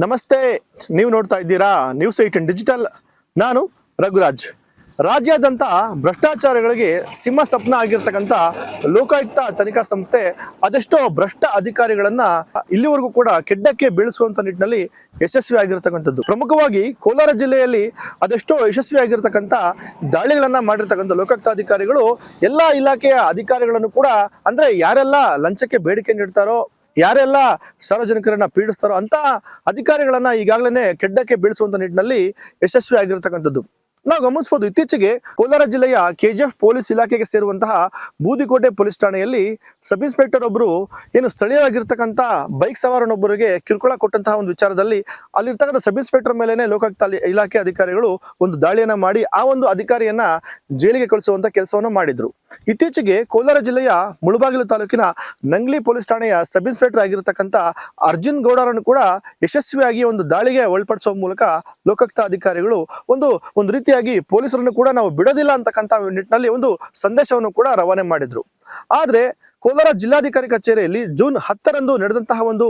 ನಮಸ್ತೆ. ನೀವು ನೋಡ್ತಾ ಇದ್ದೀರಾ ನ್ಯೂಸ್ 18 ಡಿಜಿಟಲ್. ನಾನು ರಘುರಾಜ್. ರಾಜ್ಯಾದ್ಯಂತ ಭ್ರಷ್ಟಾಚಾರಗಳಿಗೆ ಸಿಂಹ ಸ್ವಪ್ನ ಆಗಿರ್ತಕ್ಕಂಥ ಲೋಕಾಯುಕ್ತ ತನಿಖಾ ಸಂಸ್ಥೆ ಅದೆಷ್ಟೋ ಭ್ರಷ್ಟ ಅಧಿಕಾರಿಗಳನ್ನ ಇಲ್ಲಿವರೆಗೂ ಕೂಡ ಕೆಡ್ಡಕ್ಕೆ ಬೀಳಿಸುವಂತ ನಿಟ್ಟಿನಲ್ಲಿ ಯಶಸ್ವಿ ಆಗಿರ್ತಕ್ಕಂಥದ್ದು. ಪ್ರಮುಖವಾಗಿ ಕೋಲಾರ ಜಿಲ್ಲೆಯಲ್ಲಿ ಅದೆಷ್ಟೋ ಯಶಸ್ವಿ ಆಗಿರ್ತಕ್ಕಂಥ ದಾಳಿಗಳನ್ನ ಮಾಡಿರ್ತಕ್ಕಂಥ ಲೋಕಾಯುಕ್ತ ಅಧಿಕಾರಿಗಳು ಎಲ್ಲಾ ಇಲಾಖೆಯ ಅಧಿಕಾರಿಗಳನ್ನು ಕೂಡ, ಅಂದ್ರೆ ಯಾರೆಲ್ಲ ಲಂಚಕ್ಕೆ ಬೇಡಿಕೆ ನೀಡ್ತಾರೋ, ಯಾರೆಲ್ಲ ಸಾರ್ವಜನಿಕರನ್ನ ಪೀಡಿಸ್ತಾರೋ ಅಂತ ಅಧಿಕಾರಿಗಳನ್ನ ಈಗಾಗಲೇ ಕೆಡ್ಡಕ್ಕೆ ಬೀಳಿಸುವಂತ ನಿಟ್ಟಿನಲ್ಲಿ ಯಶಸ್ವಿ ಆಗಿರ್ತಕ್ಕಂಥದ್ದು ನಾವು ಗಮನಿಸಬಹುದು. ಇತ್ತೀಚೆಗೆ ಕೋಲಾರ ಜಿಲ್ಲೆಯ KGF ಪೊಲೀಸ್ ಇಲಾಖೆಗೆ ಸೇರುವಂತಹ ಬೂದಿಕೋಟೆ ಪೊಲೀಸ್ ಠಾಣೆಯಲ್ಲಿ ಸಬ್ ಇನ್ಸ್ಪೆಕ್ಟರ್ ಒಬ್ಬರು ಸ್ಥಳೀಯರಾಗಿರ್ತಕ್ಕಂಥ ಬೈಕ್ ಸವಾರನೊಬ್ಬರಿಗೆ ಕಿರುಕುಳ ಕೊಟ್ಟಂತಹ ಒಂದು ವಿಚಾರದಲ್ಲಿ ಅಲ್ಲಿರ್ತಕ್ಕಂಥ ಸಬ್ ಇನ್ಸ್ಪೆಕ್ಟರ್ ಮೇಲೆನೆ ಲೋಕಾಯುಕ್ತ ಇಲಾಖೆ ಅಧಿಕಾರಿಗಳು ಒಂದು ದಾಳಿಯನ್ನ ಮಾಡಿ ಆ ಒಂದು ಅಧಿಕಾರಿಯನ್ನ ಜೈಲಿಗೆ ಕಳಿಸುವಂತ ಕೆಲಸವನ್ನು ಮಾಡಿದ್ರು. ಇತ್ತೀಚೆಗೆ ಕೋಲಾರ ಜಿಲ್ಲೆಯ ಮುಳಬಾಗಿಲು ತಾಲೂಕಿನ ನಂಗ್ಲಿ ಪೊಲೀಸ್ ಠಾಣೆಯ ಸಬ್ ಇನ್ಸ್ಪೆಕ್ಟರ್ ಆಗಿರ್ತಕ್ಕಂಥ ಅರ್ಜುನ್ ಗೌಡರನ್ನು ಕೂಡ ಯಶಸ್ವಿಯಾಗಿ ಒಂದು ದಾಳಿಗೆ ಒಳಪಡಿಸುವ ಮೂಲಕ ಲೋಕಾಯುಕ್ತ ಅಧಿಕಾರಿಗಳು ಒಂದು ರೀತಿಯಾಗಿ ಪೊಲೀಸರನ್ನು ಕೂಡ ನಾವು ಬಿಡೋದಿಲ್ಲ ಅಂತಕ್ಕಂಥ ನಿಟ್ಟಿನಲ್ಲಿ ಒಂದು ಸಂದೇಶವನ್ನು ಕೂಡ ರವಾನೆ ಮಾಡಿದ್ರು. ಆದ್ರೆ ಕೋಲಾರ ಜಿಲ್ಲಾಧಿಕಾರಿ ಕಚೇರಿಯಲ್ಲಿ ಜೂನ್ 10ರಂದು ನಡೆದಂತಹ ಒಂದು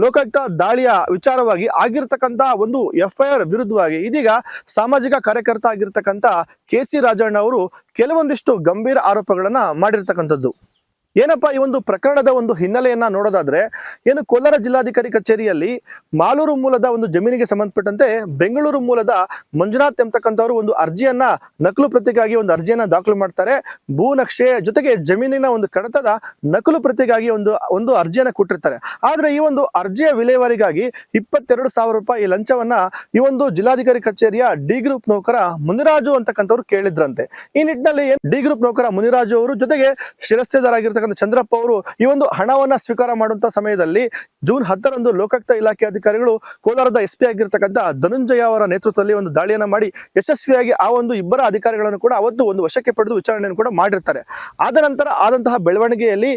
ಲೋಕಾಯುಕ್ತ ದಾಳಿಯ ವಿಚಾರವಾಗಿ ಆಗಿರ್ತಕ್ಕಂಥ ಒಂದು FIR ವಿರುದ್ಧವಾಗಿ ಇದೀಗ ಸಾಮಾಜಿಕ ಕಾರ್ಯಕರ್ತ ಆಗಿರ್ತಕ್ಕಂಥ KC ರಾಜಣ್ಣ ಅವರು ಕೆಲವೊಂದಿಷ್ಟು ಗಂಭೀರ ಆರೋಪಗಳನ್ನ ಮಾಡಿರ್ತಕ್ಕಂಥದ್ದು. ಏನಪ್ಪಾ ಈ ಒಂದು ಪ್ರಕರಣದ ಒಂದು ಹಿನ್ನೆಲೆಯನ್ನ ನೋಡೋದಾದ್ರೆ, ಕೋಲಾರ ಜಿಲ್ಲಾಧಿಕಾರಿ ಕಚೇರಿಯಲ್ಲಿ ಮಾಲೂರು ಮೂಲದ ಒಂದು ಜಮೀನಿಗೆ ಸಂಬಂಧಪಟ್ಟಂತೆ ಬೆಂಗಳೂರು ಮೂಲದ ಮಂಜುನಾಥ್ ಎಂಬತಕ್ಕಂಥವ್ರು ಒಂದು ಅರ್ಜಿಯನ್ನ ನಕಲು ಪ್ರತಿಗಾಗಿ ಒಂದು ಅರ್ಜಿಯನ್ನ ದಾಖಲು ಮಾಡ್ತಾರೆ. ಭೂ ನಕ್ಷೆ ಜೊತೆಗೆ ಜಮೀನಿನ ಒಂದು ಕಡತದ ನಕಲು ಪ್ರತಿಗಾಗಿ ಒಂದು ಅರ್ಜಿಯನ್ನ ಕೊಟ್ಟಿರ್ತಾರೆ. ಆದ್ರೆ ಈ ಒಂದು ಅರ್ಜಿಯ ವಿಲೇವಾರಿಗಾಗಿ 22,000 ರೂಪಾಯಿ ಲಂಚವನ್ನ ಈ ಒಂದು ಜಿಲ್ಲಾಧಿಕಾರಿ ಕಚೇರಿಯ ಡಿ ಗ್ರೂಪ್ ನೌಕರ ಮುನಿರಾಜು ಅಂತಕ್ಕಂಥವ್ರು ಕೇಳಿದ್ರಂತೆ. ಈ ನಿಟ್ಟಿನಲ್ಲಿ ಡಿ ಗ್ರೂಪ್ ನೌಕರ ಮುನಿರಾಜು ಅವರು ಜೊತೆಗೆ ಶಿರಸ್ತೇದಾರಾಗಿರ್ತಕ್ಕಂಥ ಚಂದ್ರಪ್ಪ ಅವರು ಈ ಒಂದು ಹಣವನ್ನ ಸ್ವೀಕಾರ ಮಾಡುವಂತ ಸಮಯದಲ್ಲಿ ಜೂನ್ 10ರಂದು ಲೋಕಾಯುಕ್ತ ಇಲಾಖೆ ಅಧಿಕಾರಿಗಳು ಕೋಲಾರದ SP ಆಗಿರ್ತಕ್ಕಂಥ ಧನಂಜಯ ಅವರ ನೇತೃತ್ವದಲ್ಲಿ ಒಂದು ದಾಳಿಯನ್ನ ಮಾಡಿ ಯಶಸ್ವಿಯಾಗಿ ಆ ಒಂದು ಇಬ್ಬರ ಅಧಿಕಾರಿಗಳನ್ನು ಕೂಡ ಅವತ್ತು ಒಂದು ವಶಕ್ಕೆ ಪಡೆದು ವಿಚಾರಣೆಯನ್ನು ಕೂಡ ಮಾಡಿರ್ತಾರೆ. ಆದ ನಂತರ ಆದಂತಹ ಬೆಳವಣಿಗೆಯಲ್ಲಿ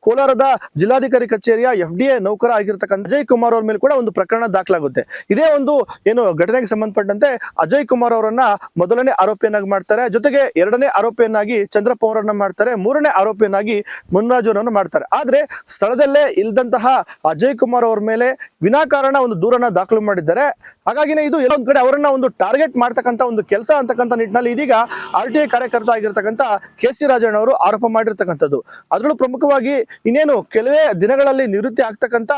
ಕೋಲಾರದ ಜಿಲ್ಲಾಧಿಕಾರಿ ಕಚೇರಿಯ FDA ನೌಕರ ಆಗಿರ್ತಕ್ಕಂಥ ಅಜಯ್ ಕುಮಾರ್ ಅವರ ಮೇಲೆ ಕೂಡ ಒಂದು ಪ್ರಕರಣ ದಾಖಲಾಗುತ್ತೆ. ಇದೇ ಒಂದು ಘಟನೆಗೆ ಸಂಬಂಧಪಟ್ಟಂತೆ ಅಜಯ್ ಕುಮಾರ್ ಅವರನ್ನ ಮೊದಲನೇ ಆರೋಪಿಯನ್ನಾಗಿ ಮಾಡ್ತಾರೆ. ಜೊತೆಗೆ ಎರಡನೇ ಆರೋಪಿಯನ್ನಾಗಿ ಚಂದ್ರಪ್ಪ ಅವರನ್ನ ಮಾಡ್ತಾರೆ. ಮೂರನೇ ಆರೋಪಿಯನ್ನಾಗಿ ಮುನ್ರಾಜು ಅವರನ್ನು ಮಾಡ್ತಾರೆ. ಆದ್ರೆ ಸ್ಥಳದಲ್ಲೇ ಇಲ್ದಂತಹ ಅಜಯ್ ಕುಮಾರ್ ಅವರ ಮೇಲೆ ವಿನಾಕಾರಣ ಒಂದು ದೂರನ್ನ ದಾಖಲು ಮಾಡಿದ್ದಾರೆ. ಹಾಗಾಗಿನೇ ಇದು ಎಲ್ಲೊಂದ್ ಕಡೆ ಅವರನ್ನ ಒಂದು ಟಾರ್ಗೆಟ್ ಮಾಡ್ತಕ್ಕಂಥ ಒಂದು ಕೆಲಸ ಅಂತಕ್ಕಂಥ ನಿಟ್ಟಿನಲ್ಲಿ ಇದೀಗ RTI ಕಾರ್ಯಕರ್ತ ಆಗಿರ್ತಕ್ಕಂಥ KC ರಾಜಣ್ಣ ಅವರು ಆರೋಪ ಮಾಡಿರ್ತಕ್ಕಂಥದ್ದು. ಅದರಲ್ಲೂ ಪ್ರಮುಖವಾಗಿ ಇನ್ನೇನು ಕೆಲವೇ ದಿನಗಳಲ್ಲಿ ನಿವೃತ್ತಿ ಆಗ್ತಕ್ಕಂಥ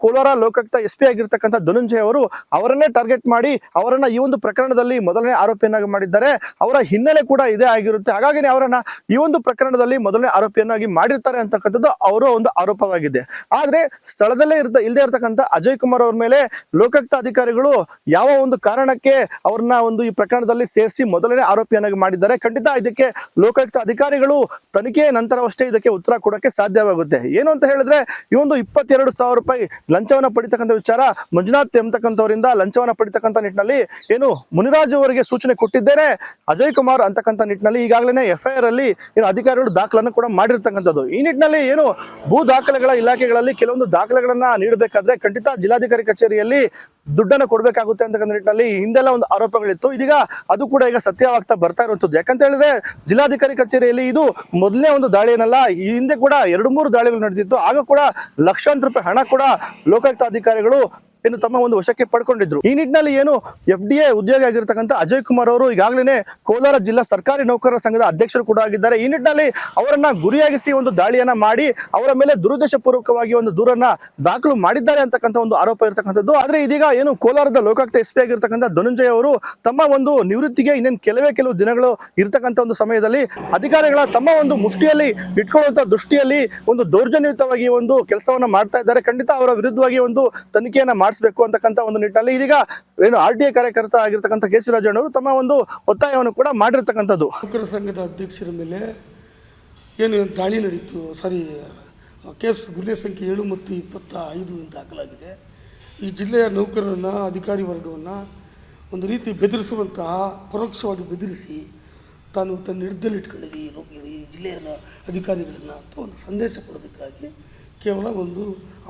ಕೋಲಾರ ಲೋಕಾಯುಕ್ತ SP ಆಗಿರ್ತಕ್ಕಂಥ ಧನಂಜಯ ಅವರು ಅವರನ್ನೇ ಟಾರ್ಗೆಟ್ ಮಾಡಿ ಅವರನ್ನ ಈ ಒಂದು ಪ್ರಕರಣದಲ್ಲಿ ಮೊದಲನೇ ಆರೋಪಿಯನ್ನಾಗಿ ಮಾಡಿದ್ದಾರೆ. ಅವರ ಹಿನ್ನೆಲೆ ಕೂಡ ಇದೇ ಆಗಿರುತ್ತೆ. ಹಾಗಾಗಿ ಅವರನ್ನ ಈ ಒಂದು ಪ್ರಕರಣದಲ್ಲಿ ಮೊದಲನೇ ಆರೋಪಿಯನ್ನಾಗಿ ಮಾಡಿರ್ತಾರೆ ಅಂತಕ್ಕಂಥದ್ದು ಅವರ ಒಂದು ಆರೋಪವಾಗಿದೆ. ಆದ್ರೆ ಸ್ಥಳದಲ್ಲೇ ಇಲ್ಲದೆ ಇರತಕ್ಕಂಥ ಅಜಯ್ ಕುಮಾರ್ ಅವ್ರ ಮೇಲೆ ಲೋಕಾಯುಕ್ತ ಅಧಿಕಾರಿಗಳು ಯಾವ ಒಂದು ಕಾರಣಕ್ಕೆ ಅವ್ರನ್ನ ಈ ಪ್ರಕರಣದಲ್ಲಿ ಸೇರಿಸಿ ಮೊದಲನೇ ಆರೋಪಿಯನ್ನಾಗಿ ಮಾಡಿದ್ದಾರೆ. ಖಂಡಿತ ಇದಕ್ಕೆ ಲೋಕಾಯುಕ್ತ ಅಧಿಕಾರಿಗಳು ತನಿಖೆಯ ನಂತರವಷ್ಟೇ ಇದಕ್ಕೆ ಉತ್ತರ ಕೊಡಕ್ಕೆ ಸಾಧ್ಯವಾಗುತ್ತೆ. ಏನು ಅಂತ ಹೇಳಿದ್ರೆ ಈ ಒಂದು 22,000 ರೂಪಾಯಿ ಲಂಚವನ್ನ ಪಡಿತಕ್ಕಂಥ ವಿಚಾರ ಮಂಜುನಾಥ್ ಎಂಬತಕ್ಕಂಥವರಿಂದ ಲಂಚವನ್ನ ಪಡಿತಕ್ಕಂಥ ನಿಟ್ಟಿನಲ್ಲಿ ಮುನಿರಾಜು ಅವರಿಗೆ ಸೂಚನೆ ಕೊಟ್ಟಿದ್ದೇನೆ ಅಜಯ್ ಕುಮಾರ್ ಅಂತಕ್ಕಂಥ ನಿಟ್ಟಿನಲ್ಲಿ ಈಗಾಗಲೇ FIR ಅಲ್ಲಿ ಅಧಿಕಾರಿಗಳು ದಾಖಲನ್ನು ಕೂಡ ಮಾಡಿರ್ತಕ್ಕಂಥದ್ದು. ಈ ನಿಟ್ಟಿನಲ್ಲಿ ಭೂ ದಾಖಲೆಗಳ ಇಲಾಖೆಗಳಲ್ಲಿ ಕೆಲವೊಂದು ದಾಖಲೆಗಳನ್ನ ನೀಡಬೇಕಾದ್ರೆ ಖಂಡಿತ ಜಿಲ್ಲಾಧಿಕಾರಿ ಕಚೇರಿಯಲ್ಲಿ ದುಡ್ಡನ್ನ ಕೊಡ್ಬೇಕಾಗುತ್ತೆ ಅಂತಕ್ಕಂಥ ನಿಟ್ಟಿನಲ್ಲಿ ಹಿಂದೆಲ್ಲ ಒಂದು ಆರೋಪಗಳಿತ್ತು. ಇದೀಗ ಅದು ಕೂಡ ಈಗ ಸತ್ಯವಾಗ್ತಾ ಬರ್ತಾ ಇರುವಂತದ್ದು. ಯಾಕಂತ ಹೇಳಿದ್ರೆ ಜಿಲ್ಲಾಧಿಕಾರಿ ಕಚೇರಿಯಲ್ಲಿ ಇದು ಮೊದಲನೇ ಒಂದು ದಾಳಿ ಏನಲ್ಲ, ಈ ಹಿಂದೆ ಕೂಡ 2-3 ದಾಳಿಗಳು ನಡೆದಿತ್ತು. ಆಗ ಕೂಡ ಲಕ್ಷಾಂತರ ರೂಪಾಯಿ ಹಣ ಕೂಡ ಲೋಕಾಯುಕ್ತ ಅಧಿಕಾರಿಗಳು ತಮ್ಮ ಒಂದು ವಶಕ್ಕೆ ಪಡ್ಕೊಂಡಿದ್ರು. ಈ ನಿಟ್ಟಿನಲ್ಲಿ FDA ಉದ್ಯೋಗಿ ಆಗಿರ್ತಕ್ಕಂಥ ಅಜಯ್ ಕುಮಾರ್ ಅವರು ಈಗಾಗಲೇ ಕೋಲಾರ ಜಿಲ್ಲಾ ಸರ್ಕಾರಿ ನೌಕರರ ಸಂಘದ ಅಧ್ಯಕ್ಷರು ಕೂಡ ಆಗಿದ್ದಾರೆ. ಈ ನಿಟ್ಟಿನಲ್ಲಿ ಅವರನ್ನ ಗುರಿಯಾಗಿಸಿ ಒಂದು ದಾಳಿಯನ್ನ ಮಾಡಿ ಅವರ ಮೇಲೆ ದುರುದ್ದೇಶ ಪೂರ್ವಕವಾಗಿ ಒಂದು ದೂರನ್ನ ದಾಖಲು ಮಾಡಿದ್ದಾರೆ ಅಂತಕ್ಕಂಥ ಒಂದು ಆರೋಪ ಇರತಕ್ಕಂಥದ್ದು. ಆದ್ರೆ ಇದೀಗ ಕೋಲಾರದ ಲೋಕಾಯುಕ್ತ SP ಆಗಿರ್ತಕ್ಕಂಥ ಧನಂಜಯ ಅವರು ತಮ್ಮ ಒಂದು ನಿವೃತ್ತಿಗೆ ಇನ್ನೇನು ಕೆಲವು ದಿನಗಳು ಇರ್ತಕ್ಕಂಥ ಒಂದು ಸಮಯದಲ್ಲಿ ಅಧಿಕಾರಿಗಳ ತಮ್ಮ ಒಂದು ಮುಷ್ಟಿಯಲ್ಲಿ ಇಟ್ಕೊಳ್ಳುವಂತ ದೃಷ್ಟಿಯಲ್ಲಿ ಒಂದು ದೌರ್ಜನ್ಯಯುತವಾಗಿ ಒಂದು ಕೆಲಸವನ್ನ ಮಾಡ್ತಾ ಇದ್ದಾರೆ. ಖಂಡಿತ ಅವರ ವಿರುದ್ಧವಾಗಿ ಒಂದು ತನಿಖೆಯನ್ನ ಮಾಡಿಸಬೇಕು ಅಂತಕ್ಕಂಥ ಒಂದು ನಿಟ್ಟಿನಲ್ಲಿ ಇದೀಗ RTI ಕಾರ್ಯಕರ್ತ ಆಗಿರ್ತಕ್ಕಂಥ KC ರಾಜಣ್ಣ ಅವರು ತಮ್ಮ ಒಂದು ಒತ್ತಾಯವನ್ನು ಕೂಡ ಮಾಡಿರ್ತಕ್ಕಂಥದ್ದು. ನೌಕರ ಸಂಘದ ಅಧ್ಯಕ್ಷರ ಮೇಲೆ ದಾಳಿ ನಡೀತು, ಕೇಸ್ ಗುನ್ನೆ ಸಂಖ್ಯೆ 7 ಮತ್ತು 25 ದಾಖಲಾಗಿದೆ. ಈ ಜಿಲ್ಲೆಯ ನೌಕರರನ್ನು, ಅಧಿಕಾರಿ ವರ್ಗವನ್ನು ಒಂದು ರೀತಿ ಬೆದರಿಸುವಂತಹ, ಪರೋಕ್ಷವಾಗಿ ಬೆದರಿಸಿ ತಾನು ತನ್ನ ಹಿಡಿದಲ್ಲಿ ಇಟ್ಕೊಂಡಿದೆ ಈ ಜಿಲ್ಲೆಯ ಅಧಿಕಾರಿಗಳನ್ನು ಅಂತ ಒಂದು ಸಂದೇಶ ಕೊಡೋದಕ್ಕಾಗಿ ಕೇವಲ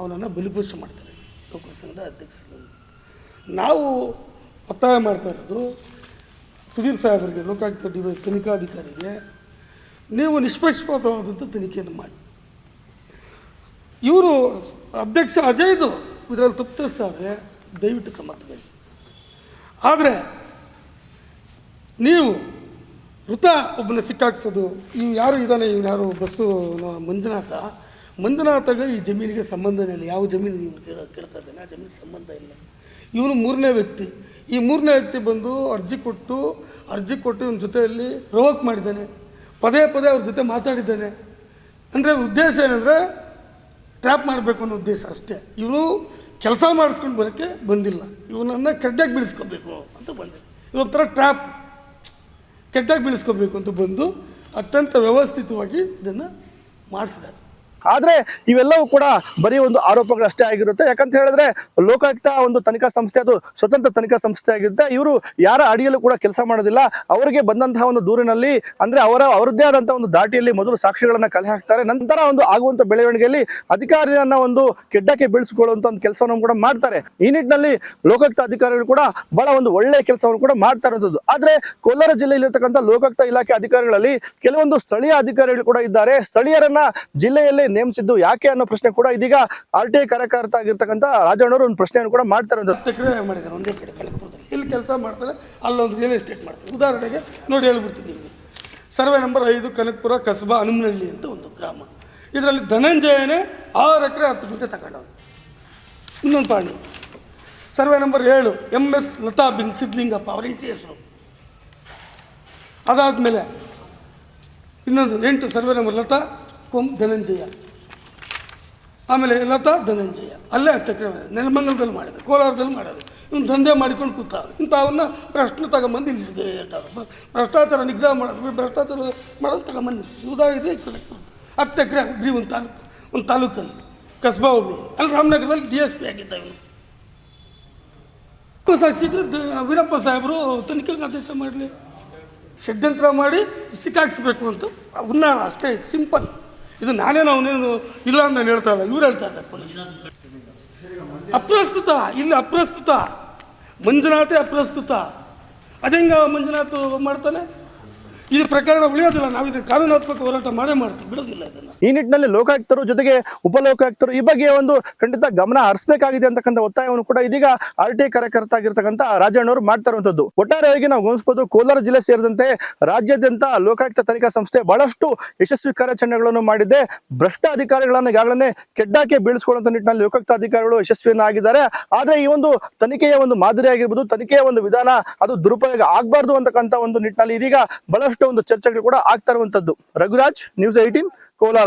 ಅವನನ್ನು ಬಲಿಪೋಷ ಮಾಡ್ತಾರೆ ನೌಕರ ಸಂಘದ ಅಧ್ಯಕ್ಷರಲ್ಲಿ. ನಾವು ಒತ್ತಾಯ ಮಾಡ್ತಾ ಇರೋದು ಸುಧೀರ್ ಸಾಹೇಬರಿಗೆ, ಲೋಕಾಯುಕ್ತ ತನಿಖಾಧಿಕಾರಿಗೆ, ನೀವು ನಿಷ್ಪಕ್ಷಪಾತವಾದಂಥ ತನಿಖೆಯನ್ನು ಮಾಡಿ. ಇವರು ಅಧ್ಯಕ್ಷ ಅಜಯ್ದು ಇದರಲ್ಲಿ ತಪ್ಪಿಸಾದರೆ ದಯವಿಟ್ಟು ಕ್ರಮ ತಗೊಳ್ಳಿ. ಆದರೆ ನೀವು ವೃತ ಒಬ್ಬನ ಸಿಕ್ಕಾಕ್ಸೋದು, ಇವು ಯಾರು ಇದ್ದಾನೆ, ಇವ್ನು ಯಾರು ಬಸ್ಸು ಮಂಜುನಾಥಗೆ ಈ ಜಮೀನಿಗೆ ಸಂಬಂಧನೇ ಇಲ್ಲ. ಯಾವ ಜಮೀನಿಗೆ ಇವನು ಕೇಳ್ತಾ ಇದ್ದಾನೆ, ಆ ಜಮೀನಿಗೆ ಸಂಬಂಧ ಇಲ್ಲ. ಇವನು ಮೂರನೇ ವ್ಯಕ್ತಿ. ಈ ಮೂರನೇ ವ್ಯಕ್ತಿ ಬಂದು ಅರ್ಜಿ ಕೊಟ್ಟು ಇವನ ಜೊತೆಯಲ್ಲಿ ಪ್ರವೋಕ್ ಮಾಡಿದ್ದಾನೆ, ಪದೇ ಅವ್ರ ಜೊತೆ ಮಾತಾಡಿದ್ದಾನೆ. ಅಂದರೆ ಉದ್ದೇಶ ಏನಂದರೆ ಟ್ರ್ಯಾಪ್ ಮಾಡಬೇಕು ಅನ್ನೋ ಉದ್ದೇಶ ಅಷ್ಟೇ. ಇವನು ಕೆಲಸ ಮಾಡಿಸ್ಕೊಂಡು ಬರೋಕ್ಕೆ ಬಂದಿಲ್ಲ, ಇವನನ್ನು ಕೆಡ್ಡಾಗಿ ಬೀಳಿಸ್ಕೋಬೇಕು ಅಂತ ಬಂದಿದೆ. ಇದೊಂಥರ ಟ್ರ್ಯಾಪ್, ಕೆಡ್ಡಾಗಿ ಬೀಳಿಸ್ಕೋಬೇಕು ಅಂತ ಬಂದು ಅತ್ಯಂತ ವ್ಯವಸ್ಥಿತವಾಗಿ ಇದನ್ನು ಮಾಡಿಸಿದ್ದಾರೆ. ಆದ್ರೆ ಇವೆಲ್ಲವೂ ಕೂಡ ಬರೀ ಒಂದು ಆರೋಪಗಳಷ್ಟೇ ಆಗಿರುತ್ತೆ. ಯಾಕಂತ ಹೇಳಿದ್ರೆ ಲೋಕಾಯುಕ್ತ ಒಂದು ತನಿಖಾ ಸಂಸ್ಥೆ, ಅದು ಸ್ವತಂತ್ರ ತನಿಖಾ ಸಂಸ್ಥೆ ಆಗಿರುತ್ತೆ. ಇವರು ಯಾರ ಅಡಿಯಲ್ಲೂ ಕೂಡ ಕೆಲಸ ಮಾಡೋದಿಲ್ಲ. ಅವರಿಗೆ ಬಂದಂತಹ ಒಂದು ದೂರಿನಲ್ಲಿ ಅಂದ್ರೆ ಅವರದ್ದೇ ಆದಂತಹ ಒಂದು ದಾಟಿಯಲ್ಲಿ ಮೊದಲು ಸಾಕ್ಷಿಗಳನ್ನ ಕಲೆ ಹಾಕ್ತಾರೆ. ನಂತರ ಒಂದು ಆಗುವಂತ ಬೆಳವಣಿಗೆಯಲ್ಲಿ ಅಧಿಕಾರಿಯನ್ನ ಒಂದು ಕೆಡ್ಡಕ್ಕೆ ಬೀಳಿಸಿಕೊಳ್ಳುವಂತ ಒಂದು ಕೆಲಸವನ್ನು ಕೂಡ ಮಾಡ್ತಾರೆ. ಈ ನಿಟ್ಟಿನಲ್ಲಿ ಲೋಕಾಯುಕ್ತ ಅಧಿಕಾರಿಗಳು ಕೂಡ ಬಹಳ ಒಂದು ಒಳ್ಳೆಯ ಕೆಲಸವನ್ನು ಕೂಡ ಮಾಡ್ತಾ ಇರುವಂತದ್ದು. ಆದ್ರೆ ಕೋಲಾರ ಜಿಲ್ಲೆಯಲ್ಲಿರ್ತಕ್ಕಂಥ ಲೋಕಾಯುಕ್ತ ಇಲಾಖೆ ಅಧಿಕಾರಿಗಳಲ್ಲಿ ಕೆಲವೊಂದು ಸ್ಥಳೀಯ ಅಧಿಕಾರಿಗಳು ಕೂಡ ಇದ್ದಾರೆ. ಸ್ಥಳೀಯರನ್ನ ಜಿಲ್ಲೆಯಲ್ಲಿ ನೇಮಿಸಿದ್ದು ಯಾಕೆ ಅನ್ನೋ ಪ್ರಶ್ನೆ ಕೂಡ ಇದೀಗ RTI ಕಾರ್ಯಕರ್ತ ಆಗಿರ್ತಕ್ಕಂಥ ರಾಜಣ್ಣವರು ಒಂದು ಪ್ರಶ್ನೆಯನ್ನು ಕೂಡ ಮಾಡ್ತಾರೆ. ಮಾಡಿದ್ದಾರೆ ಒಂದೇ ಕಡೆ ಕನಕಪುರದಲ್ಲಿ, ಇಲ್ಲಿ ಕೆಲಸ ಮಾಡ್ತಾರೆ, ಅಲ್ಲೊಂದು ರಿಯಲ್ ಎಸ್ಟೇಟ್ ಮಾಡ್ತಾರೆ. ಉದಾಹರಣೆಗೆ ನೋಡಿ ಹೇಳ್ಬಿಡ್ತೀನಿ ನಿಮಗೆ. ಸರ್ವೆ ನಂಬರ್ 5 ಕನಕಪುರ ಕಸಬಾ ಹನುಮನಹಳ್ಳಿ ಅಂತ ಒಂದು ಗ್ರಾಮ. ಇದರಲ್ಲಿ ಧನಂಜಯನೇ 6 ಎಕರೆ 10 ಗುಂಟೆ ತಗೊಂಡವನು. ಇನ್ನೊಂದು ಪಾಣಿ ಸರ್ವೆ ನಂಬರ್ 7 MS ಲತಾ ಬಿನ್ ಸಿದ್ಲಿಂಗಪ್ಪ, ಅವರ ಹೆಂಡತಿ ಹೆಸರು. ಅದಾದಮೇಲೆ ಇನ್ನೊಂದು 8 ಸರ್ವೆ ನಂಬರ್ ಲತಾ ಧನಂಜಯ, ಆಮೇಲೆ ಲತಾ ಧನಂಜಯ, ಅಲ್ಲೇ 10 ಎಕರೆ ನೆಲಮಂಗಲದಲ್ಲಿ ಮಾಡಿದ್ರು, ಕೋಲಾರದಲ್ಲಿ ಮಾಡೋದು. ಇವನು ದಂಧೆ ಮಾಡಿಕೊಂಡು ಕೂತ ಇಂಥವನ್ನ ಪ್ರಶ್ನೆ ತಗೊಂಬಂದು ಇಲ್ಲಿ ಭ್ರಷ್ಟಾಚಾರ ನಿಗ್ರಹ ಮಾಡೋದು, ಭ್ರಷ್ಟಾಚಾರ ಮಾಡೋದು ತಗೊಂಬಂದು ಉದಾಹರಣೆ 10 ಎಕರೆ ಬರೀ ಒಂದು ತಾಲೂಕಲ್ಲಿ ಕಸ್ಬಾ ಹೋಗಿ ಅಲ್ಲಿ ರಾಮನಗರದಲ್ಲಿ DSP ಆಗಿದ್ದ ಇವನು. ಸಾಕ್ಷಿದ್ರೆ ವೀರಪ್ಪ ಸಾಹೇಬರು ತನಿಖೆಗೆ ಆದೇಶ ಮಾಡಲಿ, ಷಡ್ಯಂತ್ರ ಮಾಡಿ ಸಿಕ್ಕಾಕ್ಸ್ಬೇಕು ಅಂತ ಹುನ್ನಾರ ಅಷ್ಟೇ, ಸಿಂಪಲ್. ಇದು ನಾನೇನು ಅವನೇನು ಇಲ್ಲ ಅಂತ ನಾನು ಹೇಳ್ತಾ ಇಲ್ಲ, ಇವ್ರು ಹೇಳ್ತಾ ಇದ್ದಾರೆ ಪೊಲೀಸ್. ಅಪ್ರಸ್ತುತ, ಇಲ್ಲಿ ಅಪ್ರಸ್ತುತ, ಮಂಜುನಾಥೇ ಅಪ್ರಸ್ತುತ. ಅದಂಗ ಮಂಜುನಾಥ್ ಮಾಡ್ತಾನೆ, ಈ ಪ್ರಕರಣ ಉಳಿಯೋದಿಲ್ಲ. ನಾವು ಇದನ್ನು ಕಾನೂನಾತ್ಮಕ ಹೋರಾಟ ಮಾಡ್ತೀವಿ, ಬಿಡೋದಿಲ್ಲ ಇದನ್ನು. ಈ ನಿಟ್ಟಿನಲ್ಲಿ ಲೋಕಾಯುಕ್ತರು ಜೊತೆಗೆ ಉಪಲೋಕಾಯುಕ್ತರು ಈ ಬಗ್ಗೆ ಒಂದು ಖಂಡಿತ ಗಮನ ಹರಿಸಬೇಕಾಗಿದೆ ಅಂತಕ್ಕಂಥ ಒತ್ತಾಯವನ್ನು ಕೂಡ ಇದೀಗ RTI ಕಾರ್ಯಕರ್ತ ಆಗಿರ್ತಕ್ಕಂಥ ರಾಜಣ್ಣವರು ಮಾಡ್ತಾ ಇರುವಂತದ್ದು. ಒಟ್ಟಾರೆಯಾಗಿ ನಾವು ಗಮನಿಸಬಹುದು, ಕೋಲಾರ ಜಿಲ್ಲೆ ಸೇರಿದಂತೆ ರಾಜ್ಯಾದ್ಯಂತ ಲೋಕಾಯುಕ್ತ ತನಿಖಾ ಸಂಸ್ಥೆ ಬಹಳಷ್ಟು ಯಶಸ್ವಿ ಕಾರ್ಯಾಚರಣೆಗಳನ್ನು ಮಾಡಿದೆ. ಭ್ರಷ್ಟ ಅಧಿಕಾರಿಗಳನ್ನು ಈಗಾಗಲೇ ಕೆಡ್ಡಾಕೆ ಬೀಳಿಸಿಕೊಳ್ಳುವಂತ ನಿಟ್ಟಿನಲ್ಲಿ ಲೋಕಾಯುಕ್ತ ಅಧಿಕಾರಿಗಳು ಯಶಸ್ವಿಯನ್ನಾಗಿದ್ದಾರೆ. ಆದ್ರೆ ಈ ಒಂದು ತನಿಖೆಯ ಒಂದು ಮಾದರಿ ಆಗಿರ್ಬೋದು, ತನಿಖೆಯ ಒಂದು ವಿಧಾನ ಅದು ದುರುಪಯೋಗ ಆಗಬಾರ್ದು ಅಂತಕ್ಕಂಥ ಒಂದು ನಿಟ್ಟಿನಲ್ಲಿ ಇದೀಗ ಬಹಳಷ್ಟು ಒಂದು ಚರ್ಚೆಗಳು ಕೂಡ ಆಗ್ತಾ ಇರುವಂತದ್ದು. ರಘುರಾಜ್, News 18, ಕೋಲಾರ.